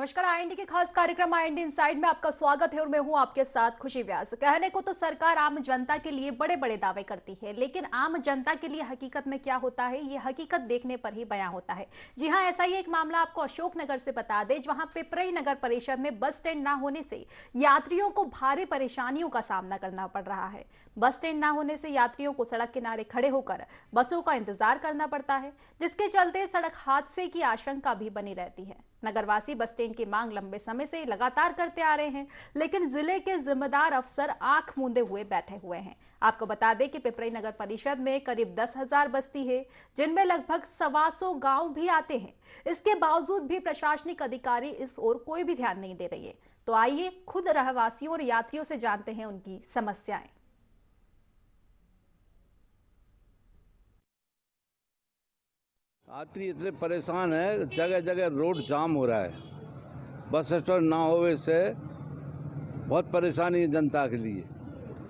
नमस्कार। आईएनडी के खास कार्यक्रम आईएनडी इनसाइड में आपका स्वागत है और मैं हूं आपके साथ खुशी व्यास। कहने को तो सरकार आम जनता के लिए बड़े बड़े दावे करती है, लेकिन आम जनता के लिए हकीकत में क्या होता है ये हकीकत देखने पर ही बयां होता है। जी हां, ऐसा ही एक मामला आपको अशोकनगर से बता दें, जहां पिपरई नगर परिषद में बस स्टैंड ना होने से यात्रियों को भारी परेशानियों का सामना करना पड़ रहा है। बस स्टैंड ना होने से यात्रियों को सड़क किनारे खड़े होकर बसों का इंतजार करना पड़ता है, जिसके चलते सड़क हादसे की आशंका भी बनी रहती है। नगरवासी बस स्टैंड की मांग लंबे समय से लगातार करते आ रहे हैं, लेकिन जिले के जिम्मेदार अफसर आंख मूंदे हुए बैठे हुए हैं। आपको बता दें कि पिपरई नगर परिषद में करीब 10,000 बस्ती है, जिनमें लगभग 125 गांव भी आते हैं। इसके बावजूद भी प्रशासनिक अधिकारी इस ओर कोई भी ध्यान नहीं दे रही है। तो आइए खुद रहवासियों और यात्रियों से जानते हैं उनकी समस्याएं। यात्री इतने परेशान है, जगह जगह रोड जाम हो रहा है। बस स्टैंड ना होने से बहुत परेशानी है जनता के लिए,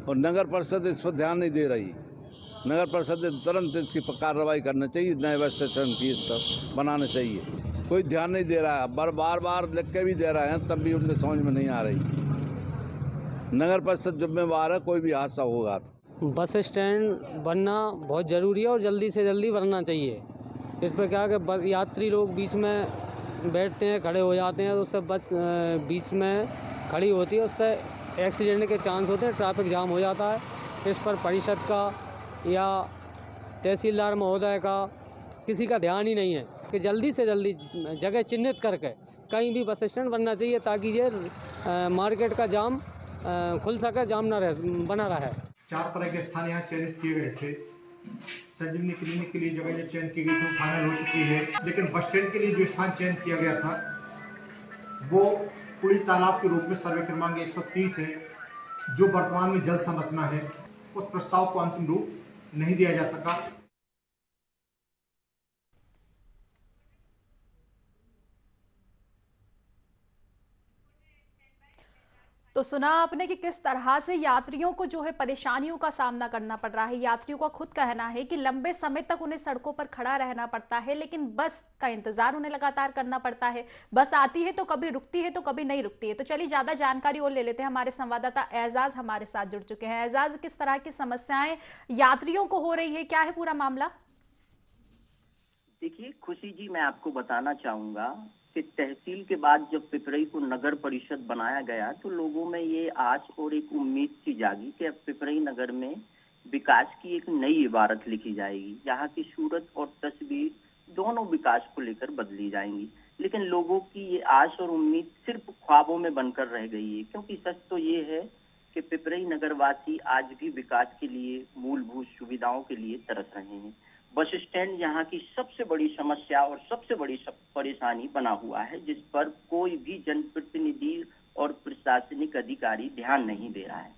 और नगर परिषद इस पर ध्यान नहीं दे रही। नगर परिषद ने तुरंत इसकी कार्रवाई करना चाहिए, नए बस स्टैंड की सब बनाना चाहिए। कोई ध्यान नहीं दे रहा है, बार बार लिख के भी दे रहे हैं, तब भी उनके समझ में नहीं आ रही। नगर परिषद जिम्मेवार है, कोई भी हादसा होगा तो। बस स्टैंड बनना बहुत ज़रूरी है और जल्दी से जल्दी बनना चाहिए। इस पर क्या है कि यात्री लोग बीच में बैठते हैं, खड़े हो जाते हैं, और उससे बस बीच में खड़ी होती है, उससे एक्सीडेंट के चांस होते हैं, ट्रैफिक जाम हो जाता है। इस पर परिषद का या तहसीलदार महोदय का किसी का ध्यान ही नहीं है कि जल्दी से जल्दी जगह चिन्हित करके कहीं भी बस स्टैंड बनना चाहिए, ताकि ये मार्केट का जाम खुल सके, जाम ना बना रहे। 4 तरह के स्थान यहाँ चयनित किए गए थे। संजीवनी क्लिनिक के लिए जगह जो चयन की गई थी वो फाइनल हो चुकी है, लेकिन बस स्टैंड के लिए जो स्थान चयन किया गया था वो कुड़ी तालाब के रूप में सर्वे क्रमांक 130 है, जो वर्तमान में जल संरचना है। उस प्रस्ताव को अंतिम रूप नहीं दिया जा सका। तो सुना आपने कि किस तरह से यात्रियों को जो है परेशानियों का सामना करना पड़ रहा है। यात्रियों का खुद कहना है कि लंबे समय तक उन्हें सड़कों पर खड़ा रहना पड़ता है, लेकिन बस का इंतजार उन्हें लगातार करना पड़ता है। बस आती है तो कभी रुकती है तो कभी नहीं रुकती है। तो चलिए ज्यादा जानकारी और ले लेते हैं। हमारे संवाददाता एजाज हमारे साथ जुड़ चुके हैं। एजाज, किस तरह की समस्याएं यात्रियों को हो रही है, क्या है पूरा मामला? देखिए खुशी जी, मैं आपको बताना चाहूंगा कि तहसील के बाद जब पिपरई को नगर परिषद बनाया गया तो लोगों में ये आस और एक उम्मीद सी जागी कि अब पिपरई नगर में विकास की एक नई इबारत लिखी जाएगी। यहाँ की सूरत और तस्वीर दोनों विकास को लेकर बदली जाएंगी। लेकिन लोगों की ये आस और उम्मीद सिर्फ ख्वाबों में बनकर रह गई है, क्योंकि सच तो ये है कि पिपरई नगरवासी आज भी विकास के लिए, मूलभूत सुविधाओं के लिए तरस रहे हैं। बस स्टैंड यहाँ की सबसे बड़ी समस्या और सबसे बड़ी परेशानी बना हुआ है, जिस पर कोई भी जनप्रतिनिधि और प्रशासनिक अधिकारी ध्यान नहीं दे रहा है।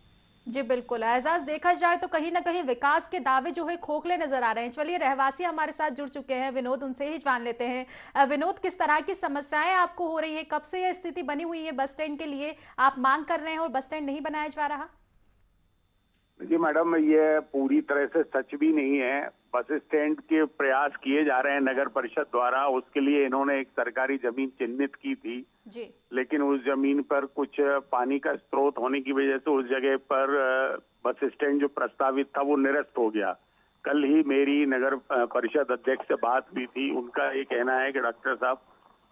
जी बिल्कुल एजाज, देखा जाए तो कहीं ना कहीं विकास के दावे जो है खोखले नजर आ रहे हैं। चलिए रहवासी हमारे साथ जुड़ चुके हैं, विनोद, उनसे ही जान लेते हैं। विनोद, किस तरह की समस्याएं आपको हो रही है? कब से यह स्थिति बनी हुई है? बस स्टैंड के लिए आप मांग कर रहे हैं और बस स्टैंड नहीं बनाया जा रहा। जी मैडम, ये पूरी तरह से सच भी नहीं है। बस स्टैंड के प्रयास किए जा रहे हैं नगर परिषद द्वारा। उसके लिए इन्होंने एक सरकारी जमीन चिन्हित की थी जी, लेकिन उस जमीन पर कुछ पानी का स्रोत होने की वजह से उस जगह पर बस स्टैंड जो प्रस्तावित था वो निरस्त हो गया। कल ही मेरी नगर परिषद अध्यक्ष से बात हुई थी। उनका ये कहना है कि डॉक्टर साहब,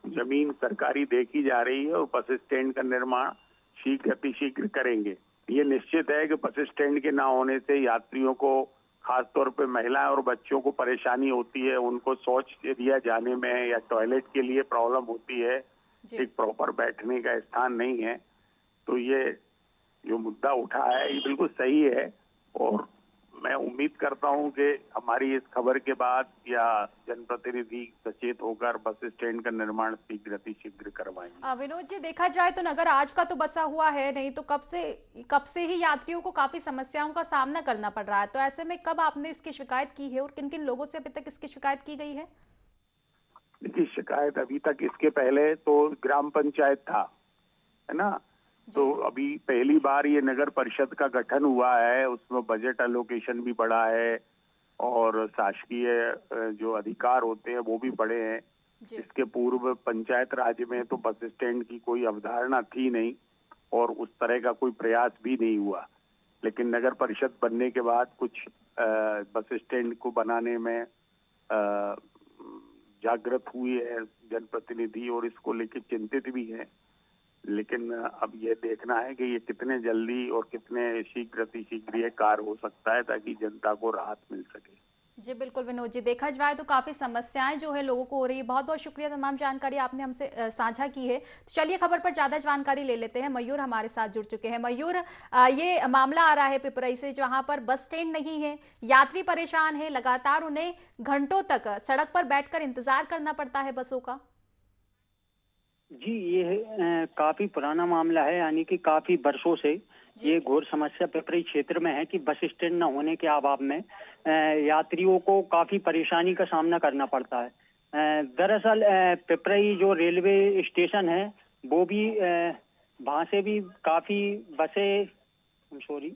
जमीन सरकारी देखी जा रही है और बस स्टैंड का निर्माण शीघ्र अतिशीघ्र करेंगे। ये निश्चित है कि बस स्टैंड के ना होने से यात्रियों को, खासतौर पे महिलाएं और बच्चों को परेशानी होती है। उनको शौच एरिया जाने में या टॉयलेट के लिए प्रॉब्लम होती है। एक प्रॉपर बैठने का स्थान नहीं है। तो ये जो मुद्दा उठा है ये बिल्कुल सही है, और मैं उम्मीद करता हूं कि हमारी इस खबर के बाद या जनप्रतिनिधि सचेत होकर बस स्टैंड का निर्माण शीघ्र करवाएंगे। विनोद जी, देखा जाए तो नगर आज का तो बसा हुआ है नहीं, तो कब से ही यात्रियों को काफी समस्याओं का सामना करना पड़ रहा है। तो ऐसे में कब आपने इसकी शिकायत की है और किन किन लोगों से अभी तक इसकी शिकायत की गई है? देखिए, शिकायत अभी तक, इसके पहले तो ग्राम पंचायत था, है ना। तो अभी पहली बार ये नगर परिषद का गठन हुआ है, उसमें बजट एलोकेशन भी बढ़ा है और शासकीय जो अधिकार होते हैं वो भी बढ़े हैं। जी। इसके पूर्व पंचायत राज में तो बस स्टैंड की कोई अवधारणा थी नहीं और उस तरह का कोई प्रयास भी नहीं हुआ, लेकिन नगर परिषद बनने के बाद कुछ बस स्टैंड को बनाने में जागृत हुई है जनप्रतिनिधि और इसको लेकर चिंतित भी हैं। लेकिन अब ये देखना है कि ये कितने जल्दी और कितने शीघ्र कार्य हो सकता है ताकि जनता को राहत मिल सके। जी बिल्कुल विनोद जी, देखा जाए तो काफी समस्याएं जो है लोगों को हो रही है। बहुत बहुत शुक्रिया, तमाम जानकारी आपने हमसे साझा की है। चलिए खबर पर ज्यादा जानकारी ले लेते हैं। मयूर हमारे साथ जुड़ चुके हैं। मयूर, ये मामला आ रहा है पिपरई से, जहां पर बस स्टैंड नहीं है, यात्री परेशान है, लगातार उन्हें घंटों तक सड़क पर बैठकर इंतजार करना पड़ता है बसों का। जी, ये काफी पुराना मामला है, यानी कि काफी वर्षों से ये घोर समस्या पिपरी क्षेत्र में है कि बस स्टैंड न होने के अभाव में यात्रियों को काफी परेशानी का सामना करना पड़ता है। दरअसल पिपरी जो रेलवे स्टेशन है वो भी वहां से भी काफी बसें, सॉरी,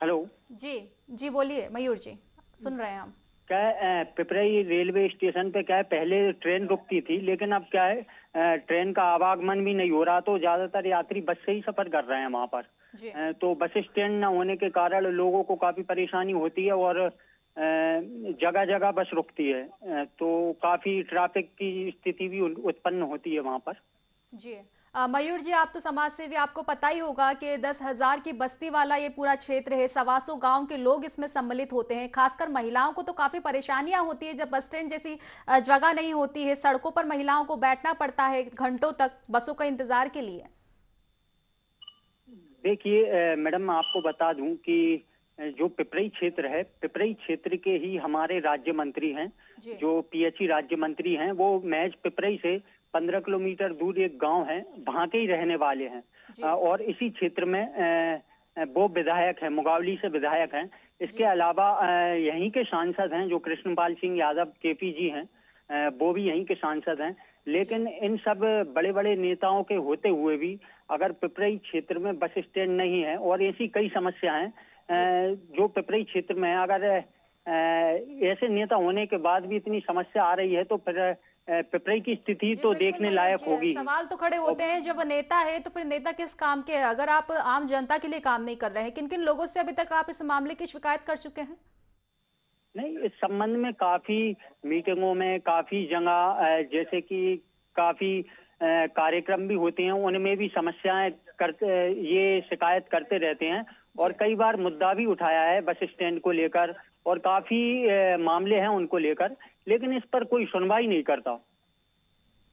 हेलो जी बोलिए मयूर जी, सुन रहे हैं हम। क्या पिपराई रेलवे स्टेशन पे क्या है, पहले ट्रेन रुकती थी, लेकिन अब क्या है ट्रेन का आवागमन भी नहीं हो रहा, तो ज्यादातर यात्री बस से ही सफर कर रहे हैं वहां पर। तो बस स्टैंड न होने के कारण लोगों को काफी परेशानी होती है और जगह जगह बस रुकती है, तो काफी ट्रैफिक की स्थिति भी उत्पन्न होती है वहां पर। जी मयूर जी, आप तो समाज सेवी, आपको पता ही होगा कि 10,000 की बस्ती वाला ये पूरा क्षेत्र है। 125 गांव के लोग इसमें सम्मिलित होते हैं। खासकर महिलाओं को तो काफी परेशानियां होती है जब बस स्टैंड जैसी जगह नहीं होती है। सड़कों पर महिलाओं को बैठना पड़ता है घंटों तक बसों का इंतजार के लिए। देखिए मैडम, आपको बता दूं कि जो पिपराई क्षेत्र है, पिपराई क्षेत्र के ही हमारे राज्य मंत्री हैं, जो पीएचई राज्य मंत्री हैं, वो महज पिपराई से 15 किलोमीटर दूर एक गांव है, वहां के ही रहने वाले हैं और इसी क्षेत्र में वो विधायक हैं, मुगावली से विधायक हैं। इसके अलावा यहीं के सांसद हैं जो कृष्णपाल सिंह यादव केपी जी हैं, वो भी यहीं के सांसद हैं। लेकिन इन सब बड़े बड़े नेताओं के होते हुए भी अगर पिपराई क्षेत्र में बस स्टैंड नहीं है और ऐसी कई समस्याएं जो पिपराई क्षेत्र में है, अगर ऐसे नेता होने के बाद भी इतनी समस्या आ रही है तो फिर पिपराई की स्थिति तो देखने लायक होगी। सवाल तो खड़े होते हैं, जब नेता है तो फिर नेता किस काम के है? अगर आप आम जनता के लिए काम नहीं कर रहे हैं, किन किन लोगों से अभी तक आप इस मामले की शिकायत कर चुके हैं? नहीं, इस संबंध में काफी मीटिंगों में, काफी जगह जैसे कि काफी कार्यक्रम भी होते हैं, उनमें भी समस्याएं करते, ये शिकायत करते रहते हैं और कई बार मुद्दा भी उठाया है बस स्टैंड को लेकर और काफी मामले हैं उनको लेकर, लेकिन इस पर कोई सुनवाई नहीं करता।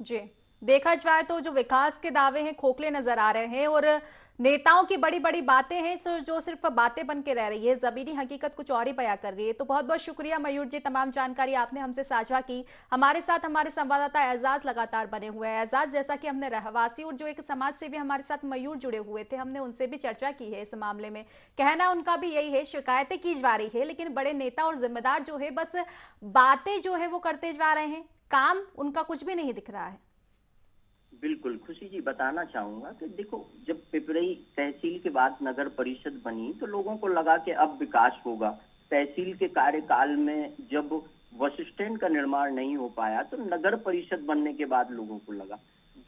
जी, देखा जाए तो जो विकास के दावे हैं खोखले नजर आ रहे हैं और नेताओं की बड़ी बड़ी बातें हैं जो सिर्फ बातें बन के रह रही है, जमीनी हकीकत कुछ और ही बयां कर रही है। तो बहुत बहुत शुक्रिया मयूर जी, तमाम जानकारी आपने हमसे साझा की। हमारे साथ हमारे संवाददाता एजाज लगातार बने हुए हैं। एजाज, जैसा कि हमने रहवासी और जो एक समाज सेवी हमारे साथ मयूर जुड़े हुए थे, हमने उनसे भी चर्चा की है इस मामले में। कहना उनका भी यही है, शिकायतें की जा रही है लेकिन बड़े नेता और जिम्मेदार जो है बस बातें जो है वो करते जा रहे हैं, काम उनका कुछ भी नहीं दिख रहा है। बिल्कुल खुशी जी, बताना चाहूंगा कि देखो, जब पिपराई तहसील के बाद नगर परिषद बनी तो लोगों को लगा कि अब विकास होगा। तहसील के कार्यकाल में जब बस स्टैंड का निर्माण नहीं हो पाया तो नगर परिषद बनने के बाद लोगों को लगा।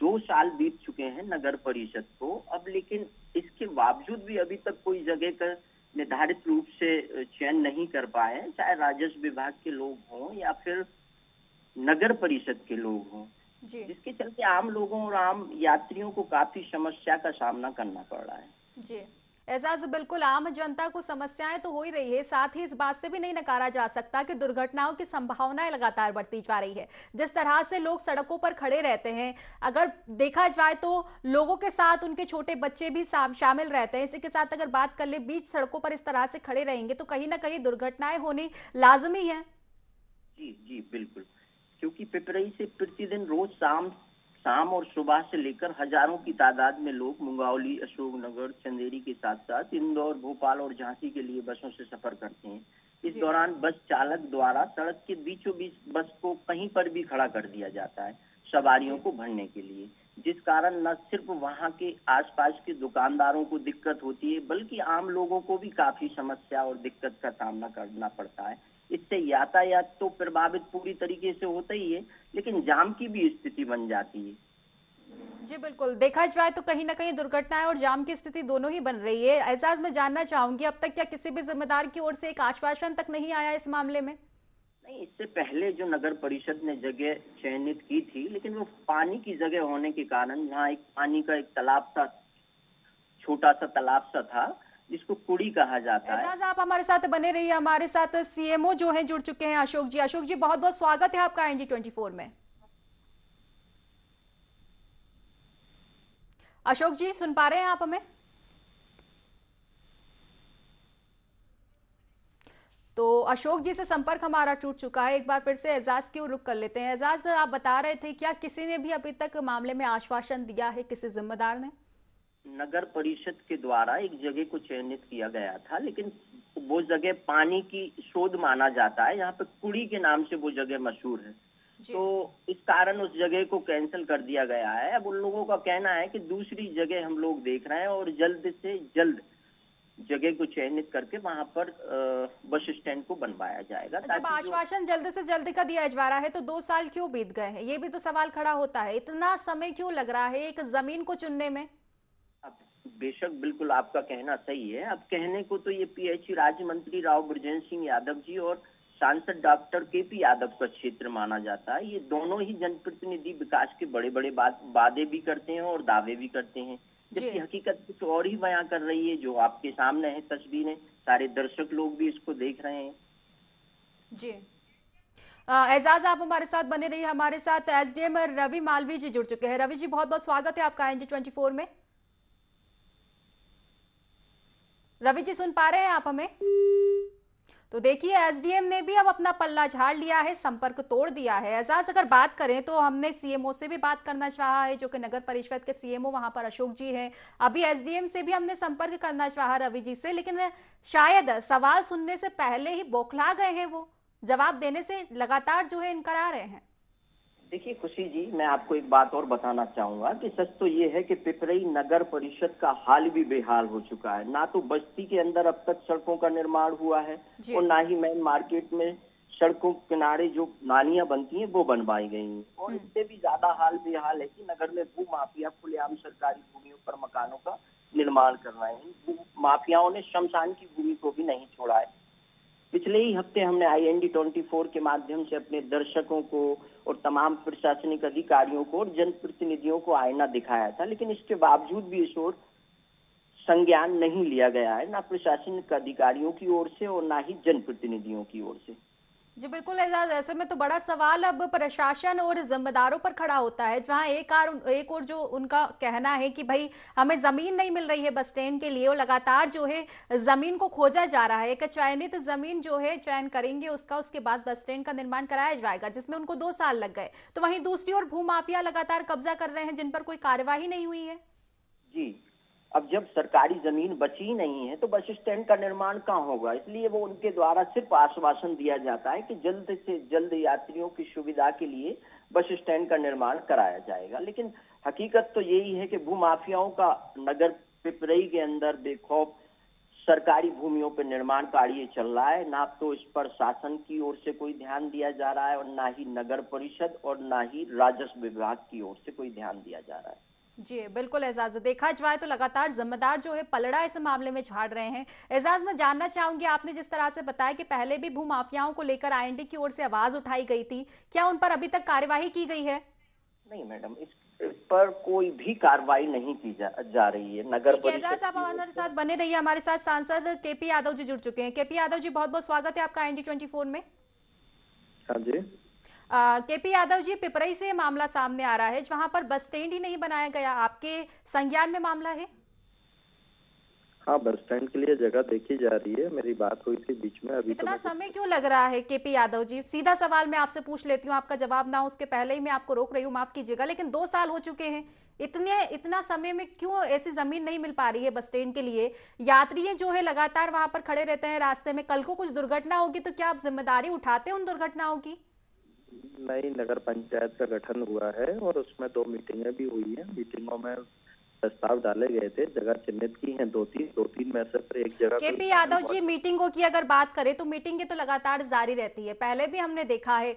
2 साल बीत चुके हैं नगर परिषद को अब, लेकिन इसके बावजूद भी अभी तक कोई जगह का निर्धारित रूप से चयन नहीं कर पाए, चाहे राजस्व विभाग के लोग हों या फिर नगर परिषद के लोग हों, जिसके चलते आम लोगों और आम यात्रियों को काफी समस्या का सामना करना पड़ रहा है। जी एजाज, बिल्कुल आम जनता को समस्याएं तो हो ही रही है, साथ ही इस बात से भी नहीं नकारा जा सकता कि दुर्घटनाओं की संभावनाएं लगातार बढ़ती जा रही है। जिस तरह से लोग सड़कों पर खड़े रहते हैं, अगर देखा जाए तो लोगों के साथ उनके छोटे बच्चे भी शामिल रहते हैं। इसी के साथ अगर बात कर ले, बीच सड़कों पर इस तरह से खड़े रहेंगे तो कहीं ना कहीं दुर्घटनाएं होनी लाजमी है। जी बिल्कुल, क्योंकि पिपराई से प्रतिदिन रोज शाम और सुबह से लेकर हजारों की तादाद में लोग मुंगावली, अशोकनगर, चंदेरी के साथ साथ इंदौर, भोपाल और झांसी के लिए बसों से सफर करते हैं। इस दौरान बस चालक द्वारा सड़क के बीचों बीच बस को कहीं पर भी खड़ा कर दिया जाता है सवारियों को भरने के लिए, जिस कारण न सिर्फ वहां के आसपास के दुकानदारों को दिक्कत होती है बल्कि आम लोगों को भी काफी समस्या और दिक्कत का सामना करना पड़ता है। इससे यातायात तो प्रभावित पूरी तरीके से होता ही है, लेकिन जाम की भी स्थिति बन जाती है। जी बिल्कुल, देखा जाए तो कहीं ना कहीं दुर्घटनाएं और जाम की स्थिति दोनों ही बन रही है। एजाज, मैं जानना चाहूंगी, अब तक क्या किसी भी जिम्मेदार की ओर से एक आश्वासन तक नहीं आया इस मामले में? नहीं, इससे पहले जो नगर परिषद ने जगह चयनित की थी, लेकिन वो पानी की जगह होने के कारण यहाँ एक पानी का एक तालाब था, छोटा सा तालाब सा था जिसको कुड़ी कहा जाता है। एजाज, आप हमारे साथ बने रहिए। हमारे साथ सीएमओ जो है जुड़ चुके हैं, अशोक जी। अशोक जी, बहुत बहुत स्वागत है आपका ND24 में। अशोक जी, सुन पा रहे हैं आप हमें? तो अशोक जी से संपर्क हमारा टूट चुका है। एक बार फिर से एजाज की ओर रुख कर लेते हैं। एजाज, आप बता रहे थे, क्या किसी ने भी अभी तक मामले में आश्वासन दिया है, किसी जिम्मेदार ने? नगर परिषद के द्वारा एक जगह को चयनित किया गया था, लेकिन वो जगह पानी की शोध माना जाता है, यहाँ पे कुड़ी के नाम से वो जगह मशहूर है, तो इस कारण उस जगह को कैंसिल कर दिया गया है। अब उन लोगों का कहना है कि दूसरी जगह हम लोग देख रहे हैं और जल्द से जल्द जगह को चयनित करके वहां पर बस स्टैंड को बनवाया जाएगा। जब आश्वासन जल्द से जल्द का दिया जा रहा है तो 2 साल क्यों बीत गए हैं, ये भी तो सवाल खड़ा होता है। इतना समय क्यों लग रहा है एक जमीन को चुनने में? अब बेशक बिल्कुल आपका कहना सही है। अब कहने को तो ये PHE राज्य मंत्री राव बृजेंद्र सिंह यादव जी और सांसद डॉक्टर KP यादव का क्षेत्र माना जाता है। ये दोनों ही जनप्रतिनिधि विकास के बड़े बड़े वादे भी करते हैं और दावे भी करते हैं, जबकि हकीकत कुछ और ही बयां कर रही है, जो आपके सामने है तस्वीरें, सारे दर्शक लोग भी इसको देख रहे हैं। जी एजाज, आप हमारे साथ बने रहिए। हमारे साथ SDM रवि मालवी जी जुड़ चुके हैं। रवि जी, बहुत बहुत स्वागत है आपका ND24 में। रवि जी, सुन पा रहे हैं आप हमें? तो देखिए, SDM ने भी अब अपना पल्ला झाड़ लिया है, संपर्क तोड़ दिया है। एजाज, अगर बात करें तो हमने CMO से भी बात करना चाहा है, जो कि नगर परिषद के CMO वहां पर अशोक जी हैं। अभी SDM से भी हमने संपर्क करना चाहा रवि जी से, लेकिन शायद सवाल सुनने से पहले ही बौखला गए हैं। वो जवाब देने से लगातार जो है इनकार रहे हैं। देखिए खुशी जी, मैं आपको एक बात और बताना चाहूंगा कि सच तो ये है कि पिपरई नगर परिषद का हाल भी बेहाल हो चुका है। ना तो बस्ती के अंदर अब तक सड़कों का निर्माण हुआ है और ना ही मेन मार्केट में सड़कों के किनारे जो नालियां बनती हैं वो बनवाई गई हैं। और इससे भी ज्यादा हाल बेहाल है कि नगर में भू माफिया खुलेआम सरकारी भूमियों पर मकानों का निर्माण कर रहे हैं। भू माफियाओं ने शमशान की भूमि को भी नहीं छोड़ा है। पिछले ही हफ्ते हमने ND24 के माध्यम से अपने दर्शकों को और तमाम प्रशासनिक अधिकारियों को और जनप्रतिनिधियों को आईना दिखाया था, लेकिन इसके बावजूद भी इस ओर संज्ञान नहीं लिया गया है, ना प्रशासनिक अधिकारियों की ओर से और ना ही जनप्रतिनिधियों की ओर से। जी बिल्कुल एजाज, ऐसे में तो बड़ा सवाल अब प्रशासन और जिम्मेदारों पर खड़ा होता है, जहां एक और जो उनका कहना है कि भाई हमें जमीन नहीं मिल रही है बस स्टैंड के लिए और लगातार जो है जमीन को खोजा जा रहा है। एक चयनित जमीन जो है चयन करेंगे उसके बाद बस स्टैंड का निर्माण कराया जाएगा, जिसमें उनको 2 साल लग गए। तो वहीं दूसरी ओर भूमाफिया लगातार कब्जा कर रहे हैं, जिन पर कोई कार्यवाही नहीं हुई है। जी, अब जब सरकारी जमीन बची नहीं है तो बस स्टैंड का निर्माण कहाँ होगा, इसलिए वो उनके द्वारा सिर्फ आश्वासन दिया जाता है कि जल्द से जल्द यात्रियों की सुविधा के लिए बस स्टैंड का निर्माण कराया जाएगा। लेकिन हकीकत तो यही है कि भूमाफियाओं का नगर पिपरई के अंदर बेखौफ सरकारी भूमियों पर निर्माण कार्य चल रहा है। ना तो इस पर शासन की ओर से कोई ध्यान दिया जा रहा है और ना ही नगर परिषद और ना ही राजस्व विभाग की ओर से कोई ध्यान दिया जा रहा है। जी बिल्कुल एजाज, देखा जाए तो लगातार जिम्मेदार जो है पलड़ा इस मामले में झाड़ रहे हैं। एजाज, मैं जानना चाहूंगी, आपने जिस तरह से बताया कि पहले भी भूमाफियाओं को लेकर IND की ओर से आवाज उठाई गई थी, क्या उन पर अभी तक कार्यवाही की गई है? नहीं मैडम, इस पर कोई भी कार्रवाई नहीं की जा रही है। नगर परिषद। एजाज, आप हमारे साथ बने रहिए। हमारे साथ सांसद KP यादव जी जुड़ चुके हैं। KP यादव जी, बहुत बहुत स्वागत है आपका ND24 में। हाँ जी। KP यादव जी, पिपरई से मामला सामने आ रहा है जहां पर बस स्टैंड ही नहीं बनाया गया, आपके संज्ञान में मामला है? हाँ, बस स्टैंड के लिए जगह देखी जा रही है, मेरी बात हुई थी बीच में। अभी इतना समय क्यों लग रहा है KP यादव जी? सीधा सवाल मैं आपसे पूछ लेती हूँ, आपका जवाब ना हो उसके पहले ही मैं आपको रोक रही हूँ, माफ कीजिएगा, लेकिन 2 साल हो चुके हैं, इतना समय में क्यों ऐसी जमीन नहीं मिल पा रही है बस स्टैंड के लिए? यात्री जो है लगातार वहां पर खड़े रहते हैं रास्ते में, कल को कुछ दुर्घटना होगी तो क्या आप जिम्मेदारी उठाते हैं उन दुर्घटनाओं की? नई नगर पंचायत का गठन हुआ है और उसमें 2 मीटिंगें भी हुई हैं। मीटिंगों में प्रस्ताव डाले गए थे, जगह चिन्हित की हैं दो तीन में से फिर एक जगह। केपी यादव जी, मीटिंगों की अगर बात करें तो मीटिंगें तो लगातार जारी रहती है। पहले भी हमने देखा है,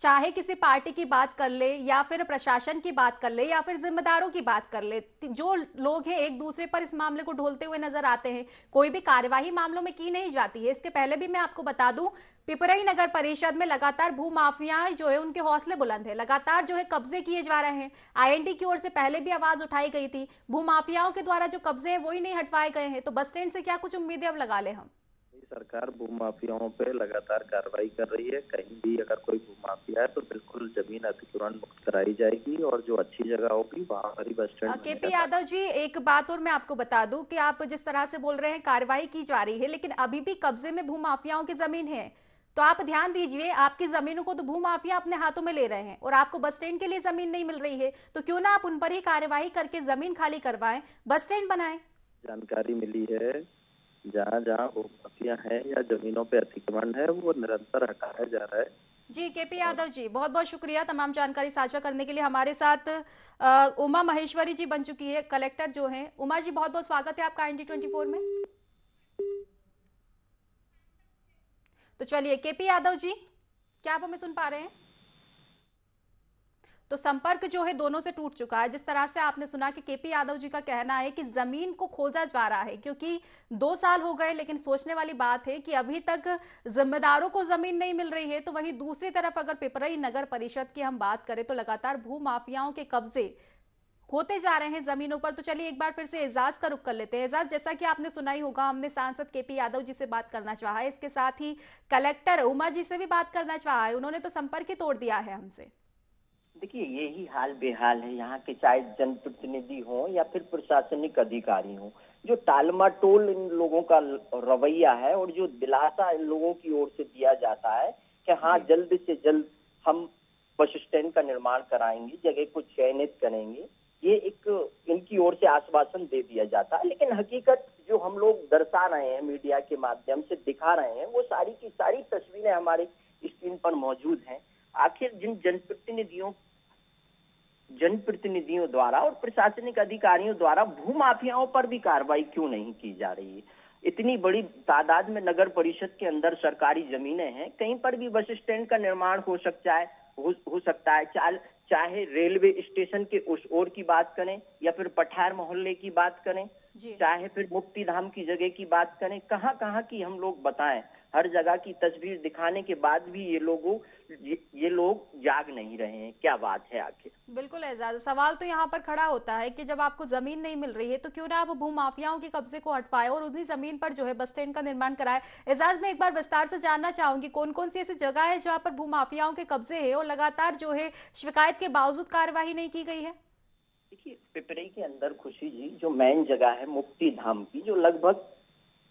चाहे किसी पार्टी की बात कर ले या फिर प्रशासन की बात कर ले या फिर जिम्मेदारों की बात कर ले, जो लोग हैं एक दूसरे पर इस मामले को ढोलते हुए नजर आते हैं। कोई भी कार्यवाही मामलों में की नहीं जाती है। इसके पहले भी मैं आपको बता दूं, पिपरई नगर परिषद में लगातार भूमाफियाएं जो है उनके हौसले बुलंद है, लगातार जो है कब्जे किए जा रहे हैं। आईएनटी की ओर से पहले भी आवाज उठाई गई थी, भूमाफियाओं के द्वारा जो कब्जे हैं वही नहीं हटवाए गए हैं। तो बस स्टैंड से क्या कुछ उम्मीदें अब लगा ले हम? सरकार भूमाफियाओं पे लगातार कार्रवाई कर रही है। कहीं भी अगर कोई भूमाफिया है तो बिल्कुल जमीन अधिग्रहण मुक्त कराई जाएगी और जो अच्छी जगह होगी वहां पर ही bus stand. KP Yadav ji, एक बात और मैं आपको बता दूं कि आप जिस तरह से बोल रहे हैं कार्रवाई की जा रही है, लेकिन अभी भी कब्जे में भूमाफियाओं की जमीन है। तो आप ध्यान दीजिए, आपकी जमीनों को तो भूमाफिया अपने हाथों में ले रहे हैं और आपको बस स्टैंड के लिए जमीन नहीं मिल रही है। तो क्यों ना आप उन पर ही कार्रवाई करके जमीन खाली करवाएं, बस स्टैंड बनाएं। जानकारी मिली है जहाँ भूमाफिया है या जमीनों पे अतिक्रमण है वो निरंतर हटाया जा रहा है। जी केपी यादव जी, बहुत बहुत शुक्रिया तमाम जानकारी साझा करने के लिए। हमारे साथ उमा महेश्वरी जी बन चुकी है, कलेक्टर जो हैं। उमा जी, बहुत बहुत स्वागत है आपका IND24 में। तो चलिए केपी यादव जी, क्या आप हमें सुन पा रहे हैं? तो संपर्क जो है दोनों से टूट चुका है। जिस तरह से आपने सुना कि केपी यादव जी का कहना है कि जमीन को खोजा जा रहा है, क्योंकि 2 साल हो गए, लेकिन सोचने वाली बात है कि अभी तक जिम्मेदारों को जमीन नहीं मिल रही है। तो वहीं दूसरी तरफ अगर पिपरई नगर परिषद की हम बात करें तो लगातार भूमाफियाओं के कब्जे होते जा रहे हैं जमीनों पर। तो चलिए एक बार फिर से एजाज का रुख कर लेते हैं। एजाज, जैसा कि आपने सुना ही होगा, हमने सांसद केपी यादव जी से बात करना चाहा है, इसके साथ ही कलेक्टर उमा जी से भी बात करना चाहा है। उन्होंने तो संपर्क ही तोड़ दिया है हमसे। देखिए, यही हाल बेहाल है यहाँ के, चाहे जनप्रतिनिधि हो या फिर प्रशासनिक अधिकारी हो। जो टालमाटोल इन लोगों का रवैया है और जो दिलासा इन लोगों की ओर से दिया जाता है कि हाँ जल्द से जल्द हम बस स्टैंड का निर्माण कराएंगे, जगह को चयनित करेंगे, ये एक इनकी ओर से आश्वासन दे दिया जाता है। लेकिन हकीकत जो हम लोग दर्शा रहे हैं, मीडिया के माध्यम से दिखा रहे हैं, वो सारी की सारी तस्वीरें हमारे स्क्रीन पर मौजूद हैं। आखिर जिन जनप्रतिनिधियों द्वारा और प्रशासनिक अधिकारियों द्वारा भूमाफियाओं पर भी कार्रवाई क्यों नहीं की जा रही है? इतनी बड़ी तादाद में नगर परिषद के अंदर सरकारी जमीनें हैं, कहीं पर भी बस स्टैंड का निर्माण हो सकता है। चाहे रेलवे स्टेशन के उस ओर की बात करें या फिर पठार मोहल्ले की बात करें, चाहे फिर मुक्ति धाम की जगह की बात करें, कहाँ कहाँ की हम लोग बताएं। हर जगह की तस्वीर दिखाने के बाद भी ये लोग जाग नहीं रहे हैं। क्या बात है आखिर? बिल्कुल एजाज, सवाल तो यहाँ पर खड़ा होता है कि जब आपको जमीन नहीं मिल रही है तो क्यों ना आप भूमाफियाओं के कब्जे को हटवाए और उन्हीं जमीन पर जो है बस स्टैंड का निर्माण कराए। एजाज, मैं एक बार विस्तार से जानना चाहूंगी, कौन कौन सी ऐसी जगह है जहाँ पर भूमाफियाओं के कब्जे है और लगातार जो है शिकायत के बावजूद कार्यवाही नहीं की गई है? देखिए, पिपरई के अंदर खुशी जी जो मेन जगह है मुक्ति धाम की, जो लगभग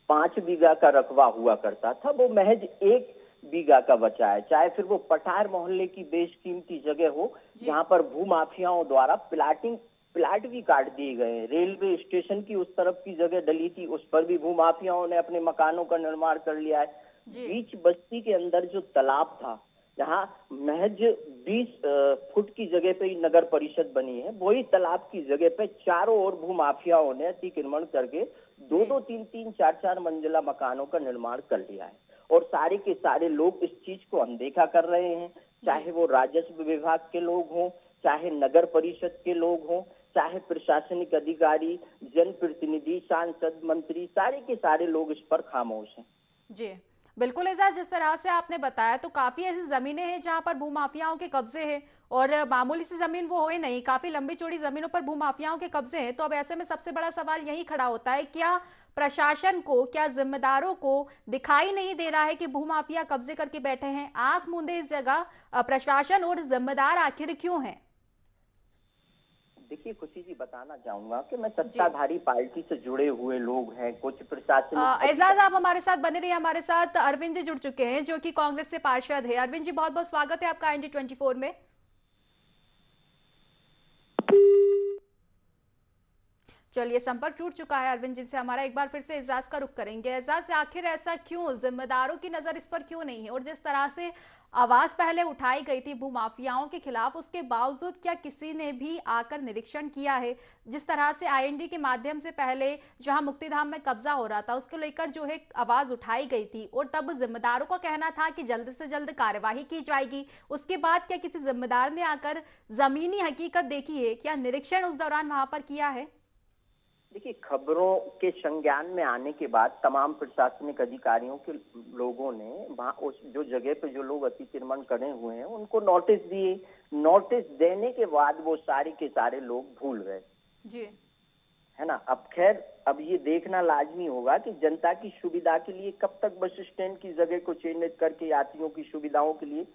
5 बीघा का रकबा हुआ करता था, वो महज 1 बीघा का बचा है। चाहे फिर वो पठार मोहल्ले की बेशकीमती जगह हो जहां पर भूमाफियाओं द्वारा प्लाट भी काट दिए गए। रेलवे स्टेशन की उस तरफ की जगह डली थी, उस पर भी भूमाफियाओं ने अपने मकानों का निर्माण कर लिया है। बीच बस्ती के अंदर जो तालाब था, जहाँ महज 20 फुट की जगह पे ही नगर परिषद बनी है, वही तालाब की जगह पे चारों ओर भूमाफियाओं ने अतिक्रमण करके 2-2, 3-3, 4-4 मंजिला मकानों का निर्माण कर लिया है। और सारे के सारे लोग इस चीज को अनदेखा कर रहे हैं, चाहे वो राजस्व विभाग के लोग हों, चाहे नगर परिषद के लोग हों, चाहे प्रशासनिक अधिकारी, जनप्रतिनिधि, सांसद, मंत्री, सारे के सारे लोग इस पर खामोश हैं। जी बिल्कुल एजाज, जिस तरह से आपने बताया तो काफी ऐसी जमीनें हैं जहां पर भूमाफियाओं के कब्जे हैं और मामूली सी जमीन वो है नहीं, काफी लंबी चौड़ी जमीनों पर भूमाफियाओं के कब्जे हैं। तो अब ऐसे में सबसे बड़ा सवाल यही खड़ा होता है, क्या प्रशासन को, क्या जिम्मेदारों को दिखाई नहीं दे रहा है कि भूमाफिया कब्जे करके बैठे हैं? आंख मूंदे इस जगह प्रशासन और जिम्मेदार आखिर क्यों हैं? देखिए खुशी जी, बताना चाहूंगा कि मैं सत्ताधारी पार्टी से जुड़े हुए लोग हैं, कुछ प्रशासन। एजाज, आप हमारे साथ बने रहिए। हमारे साथ अरविंद जी जुड़ चुके हैं जो कि कांग्रेस से पार्षद है। अरविंद जी, बहुत बहुत स्वागत है आपका IND24 में। चलिए, संपर्क टूट चुका है अरविंद जी से हमारा। एक बार फिर से एजाज का रुख करेंगे। एजाज, आखिर ऐसा क्यों, जिम्मेदारों की नजर इस पर क्यों नहीं है? और जिस तरह से आवाज पहले उठाई गई थी भूमाफियाओं के खिलाफ, उसके बावजूद क्या किसी ने भी आकर निरीक्षण किया है? जिस तरह से आईएनडी के माध्यम से पहले जहां मुक्तिधाम में कब्जा हो रहा था, उसको लेकर जो है आवाज उठाई गई थी और तब जिम्मेदारों का कहना था कि जल्द से जल्द कार्यवाही की जाएगी। उसके बाद क्या किसी जिम्मेदार ने आकर जमीनी हकीकत देखी है? क्या निरीक्षण उस दौरान वहां पर किया है? देखिए, खबरों के संज्ञान में आने के बाद तमाम प्रशासनिक अधिकारियों के लोगों ने वहाँ उस जो जगह पे जो लोग अतिक्रमण करे हुए हैं उनको नोटिस दिए। नोटिस देने के बाद वो सारे के सारे लोग भूल गए जी, है ना। अब खैर, अब ये देखना लाजमी होगा कि जनता की सुविधा के लिए कब तक बस स्टैंड की जगह को चिन्हित करके यात्रियों की सुविधाओं के लिए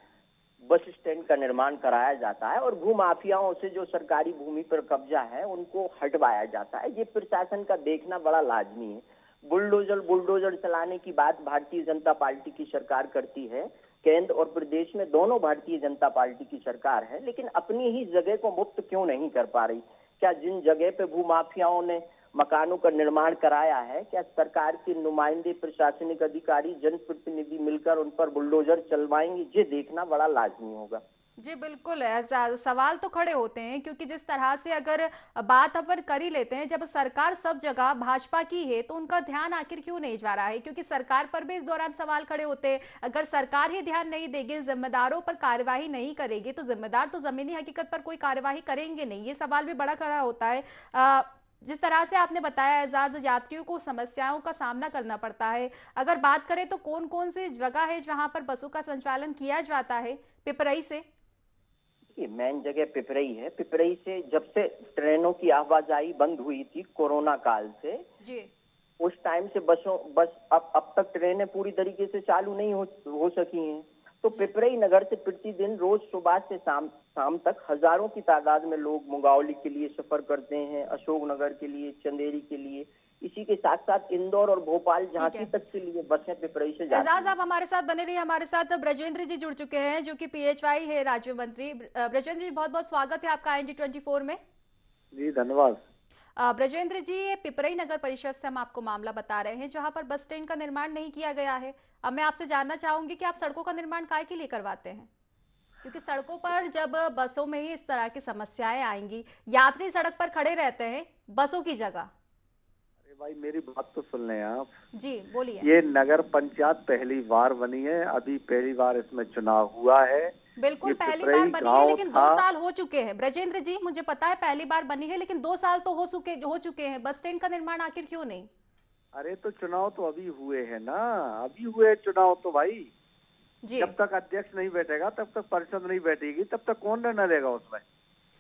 बस स्टैंड का निर्माण कराया जाता है और भूमाफियाओं से जो सरकारी भूमि पर कब्जा है उनको हटवाया जाता है। ये प्रशासन का देखना बड़ा लाजमी है। बुलडोजर चलाने की बात भारतीय जनता पार्टी की सरकार करती है। केंद्र और प्रदेश में दोनों भारतीय जनता पार्टी की सरकार है, लेकिन अपनी ही जगह को मुक्त क्यों नहीं कर पा रही? क्या जिन जगह पे भूमाफियाओं ने मकानों का निर्माण कराया है, क्या सरकार के नुमाइंदे, प्रशासनिक अधिकारी, जनप्रतिनिधि मिलकर उन पर बुलडोजर चलवाएंगे? ये देखना बड़ा लाजमी होगा। जी बिल्कुल है। सवाल तो खड़े होते हैं क्योंकि जिस तरह से अगर बात अपन कर ही लेते हैं, जब सरकार सब जगह भाजपा की है तो उनका ध्यान आखिर क्यों नहीं जा रहा है? क्योंकि सरकार पर भी इस दौरान सवाल खड़े होते हैं। अगर सरकार ही ध्यान नहीं देगी, जिम्मेदारों पर कार्यवाही नहीं करेगी, तो जिम्मेदार तो जमीनी हकीकत पर कोई कार्यवाही करेंगे नहीं। ये सवाल भी बड़ा खड़ा होता है। जिस तरह से आपने बताया एजाज, यात्रियों को समस्याओं का सामना करना पड़ता है। अगर बात करें तो कौन कौन सी जगह है जहां पर बसों का संचालन किया जाता है? पिपरई से मेन जगह पिपरई है। पिपरई से जब से ट्रेनों की आवाजाही बंद हुई थी कोरोना काल से जी, उस टाइम से अब तक ट्रेनें पूरी तरीके से चालू नहीं हो सकी हैं। तो पिपरई नगर से प्रतिदिन रोज सुबह से शाम तक हजारों की तादाद में लोग मुंगावली के लिए सफर करते हैं, अशोकनगर के लिए, चंदेरी के लिए। इसी के साथ साथ इंदौर और भोपाल, झांसी तक के लिए बसें पिपरई से जाती हैं। एजाज, आप हमारे साथ बने रहिए। हमारे साथ ब्रजेंद्र जी जुड़ चुके हैं जो कि PHY है, राज्य मंत्री। ब्रजेंद्र जी, बहुत बहुत स्वागत है आपका IND 24 में। जी धन्यवाद। ब्रजेंद्र जी, पिपरई नगर परिषद से हम आपको मामला बता रहे हैं जहां पर बस स्टैंड का निर्माण नहीं किया गया है। अब मैं आपसे जानना चाहूंगी कि आप सड़कों का निर्माण काय के लिए करवाते हैं? क्योंकि सड़कों पर जब बसों में ही इस तरह की समस्याएं आएंगी, यात्री सड़क पर खड़े रहते हैं बसों की जगह। अरे भाई, मेरी बात तो सुन लें आप। जी बोलिए। ये नगर पंचायत पहली बार बनी है, अभी पहली बार इसमें चुनाव हुआ है। बिल्कुल पहली बार बनी है, लेकिन 2 साल हो चुके हैं। ब्रजेंद्र जी, मुझे पता है पहली बार बनी है, लेकिन 2 साल तो हो चुके हैं। बस स्टैंड का निर्माण आखिर क्यों नहीं? अरे तो चुनाव तो अभी हुए हैं ना, अभी हुए चुनाव तो भाई जी। जब तक अध्यक्ष नहीं बैठेगा, तब तक परिषद नहीं बैठेगी, तब तक कौन निर्णय लेगा उसमें?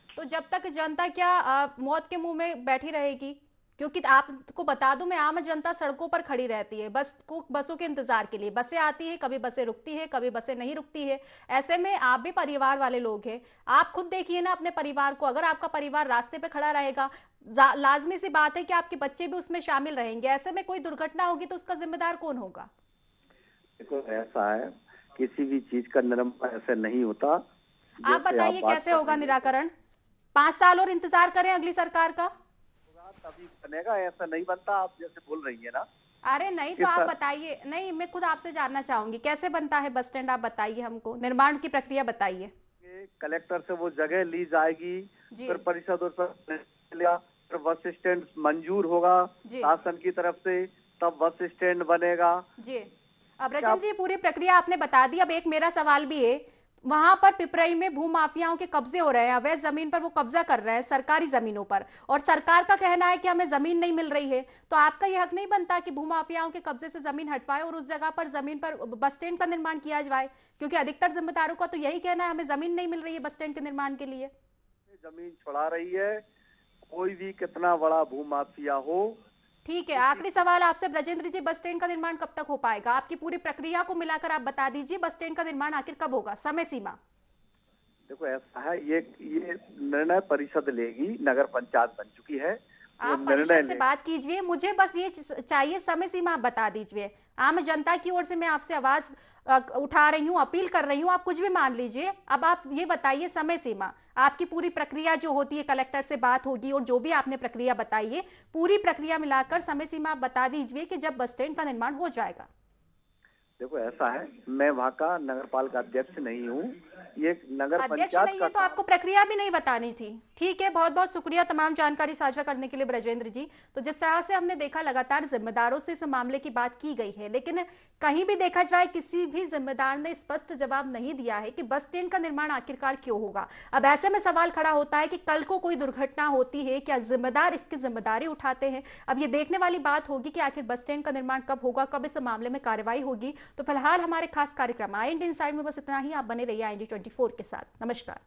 तो जब तक जनता क्या मौत के मुंह में बैठी रहेगी? क्योंकि आपको बता दूं, मैं आम जनता सड़कों पर खड़ी रहती है बसों के इंतजार के लिए। बसें आती है, कभी बसें रुकती है, कभी बसें नहीं रुकती है। ऐसे में आप भी परिवार वाले लोग हैं, आप खुद देखिए ना अपने परिवार को। अगर आपका परिवार रास्ते पे खड़ा रहेगा, लाजमी सी बात है कि आपके बच्चे भी उसमें शामिल रहेंगे। ऐसे में कोई दुर्घटना होगी तो उसका जिम्मेदार कौन होगा? देखो, ऐसा है, किसी भी चीज का निराकरण ऐसे नहीं होता। आप बताइए कैसे होगा निराकरण? 5 साल और इंतजार करें अगली सरकार का? तभी बनेगा, ऐसा नहीं बनता। आप जैसे बोल रही है ना। अरे नहीं, तो आप बताइए। नहीं, मैं खुद आपसे जानना चाहूंगी कैसे बनता है बस स्टैंड। आप बताइए हमको, निर्माण की प्रक्रिया बताइए। कलेक्टर से वो जगह ली जाएगी, फिर परिषद उस पर, फिर बस स्टैंड मंजूर होगा शासन की तरफ से, तब बस स्टैंड बनेगा। जी, अब रजन जी, पूरी प्रक्रिया आपने बता दी। अब एक मेरा सवाल भी है, वहां पर पिपरई में भूमाफियाओं के कब्जे हो रहे हैं, अवैध जमीन पर वो कब्जा कर रहे हैं, सरकारी जमीनों पर, और सरकार का कहना है कि हमें जमीन नहीं मिल रही है। तो आपका यह हक नहीं बनता कि भूमाफियाओं के कब्जे से जमीन हटवाए और उस जगह पर जमीन पर बस स्टैंड का निर्माण किया जाए? क्योंकि अधिकतर जिम्मेदारों का तो यही कहना है, हमें जमीन नहीं मिल रही है बस स्टैंड के निर्माण के लिए। जमीन छुड़ा रही है कोई भी, कितना बड़ा भूमाफिया हो। ठीक है, आखिरी सवाल आपसे ब्रजेंद्र जी, बस स्टैंड का निर्माण कब तक हो पाएगा? आपकी पूरी प्रक्रिया को मिलाकर आप बता दीजिए, बस स्टैंड का निर्माण आखिर कब होगा, समय सीमा? देखो, ऐसा है, ये निर्णय परिषद लेगी, नगर पंचायत बन चुकी है। आप परिषद से बात कीजिए, मुझे बस ये चाहिए समय सीमा आप बता दीजिए। आम जनता की ओर से मैं आपसे आवाज उठा रही हूँ, अपील कर रही हूँ, आप कुछ भी मान लीजिए। अब आप ये बताइए समय सीमा, आपकी पूरी प्रक्रिया जो होती है, कलेक्टर से बात होगी और जो भी आपने प्रक्रिया बताई है, पूरी प्रक्रिया मिलाकर समय सीमा आप बता दीजिए कि जब बस स्टैंड का निर्माण हो जाएगा। देखो ऐसा है, मैं वहाँ का नगर पालिका अध्यक्ष नहीं हूँ, ये नगर अध्यक्ष पंचायत नहीं है तो आपको प्रक्रिया भी नहीं बतानी थी। ठीक है, बहुत बहुत शुक्रिया तमाम जानकारी साझा करने के लिए ब्रजेंद्र जी। तो जिस तरह से हमने देखा, लगातार जिम्मेदारों से इस मामले की बात की गई है, लेकिन कहीं भी देखा जाए किसी भी जिम्मेदार ने स्पष्ट जवाब नहीं दिया है कि बस स्टैंड का निर्माण आखिरकार क्यों होगा। अब ऐसे में सवाल खड़ा होता है कि कल को कोई दुर्घटना होती है, क्या जिम्मेदार इसकी जिम्मेदारी उठाते हैं? अब ये देखने वाली बात होगी कि आखिर बस स्टैंड का निर्माण कब होगा, कब इस मामले में कार्रवाई होगी। तो फिलहाल हमारे खास कार्यक्रम IND इनसाइड में बस इतना ही। आप बने रहिए IND 24 के साथ। नमस्कार।